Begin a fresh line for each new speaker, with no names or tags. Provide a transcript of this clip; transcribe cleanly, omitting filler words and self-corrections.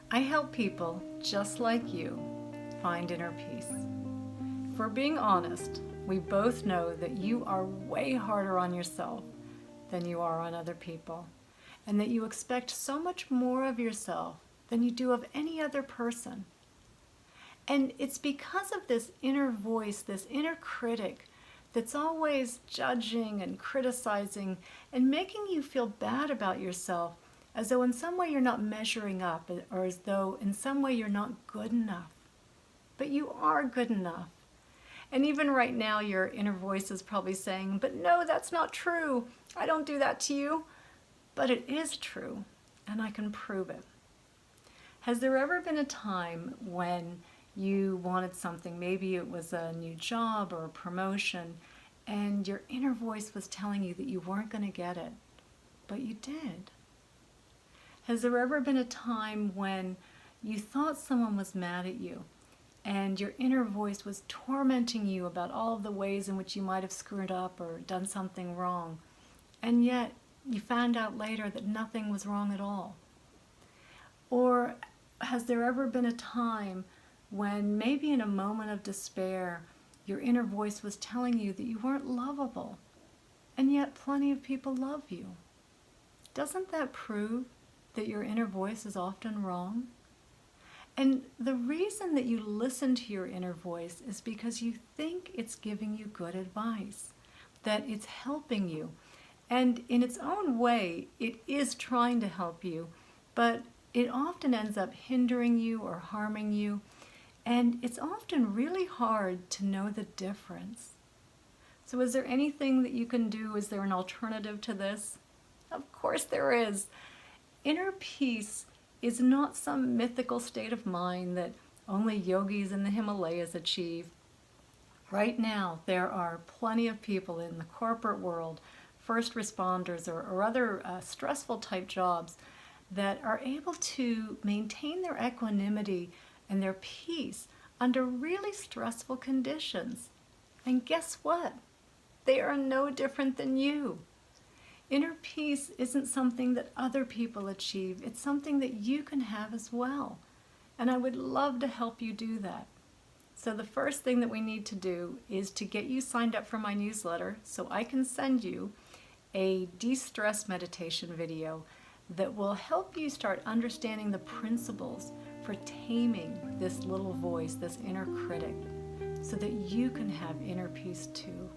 I help people just like you find inner peace. If we're being honest, we both know that you are way harder on yourself than you are on other people, and that you expect so much more of yourself than you do of any other person. And it's because of this inner voice, this inner critic, that's always judging and criticizing and making you feel bad about yourself, as though in some way you're not measuring up, or as though in some way you're not good enough. But you are good enough. And even right now, your inner voice is probably saying, but no, that's not true. I don't do that to you. But it is true, and I can prove it. Has there ever been a time when you wanted something, maybe it was a new job or a promotion, and your inner voice was telling you that you weren't going to get it, but you did? Has there ever been a time when you thought someone was mad at you, and your inner voice was tormenting you about all of the ways in which you might have screwed up or done something wrong, and yet you found out later that nothing was wrong at all? Or has there ever been a time when maybe in a moment of despair, your inner voice was telling you that you weren't lovable, and yet plenty of people love you? Doesn't that prove that your inner voice is often wrong? And the reason that you listen to your inner voice is because you think it's giving you good advice, that it's helping you. And in its own way, it is trying to help you, but it often ends up hindering you or harming you. And it's often really hard to know the difference. So is there anything that you can do? Is there an alternative to this? Of course there is. Inner peace is not some mythical state of mind that only yogis in the Himalayas achieve. Right now, there are plenty of people in the corporate world, first responders or other stressful type jobs, that are able to maintain their equanimity and their peace under really stressful conditions. And guess what? They are no different than you. Inner peace isn't something that other people achieve. It's something that you can have as well. And I would love to help you do that. So the first thing that we need to do is to get you signed up for my newsletter so I can send you a de-stress meditation video that will help you start understanding the principles for taming this little voice, this inner critic, so that you can have inner peace too.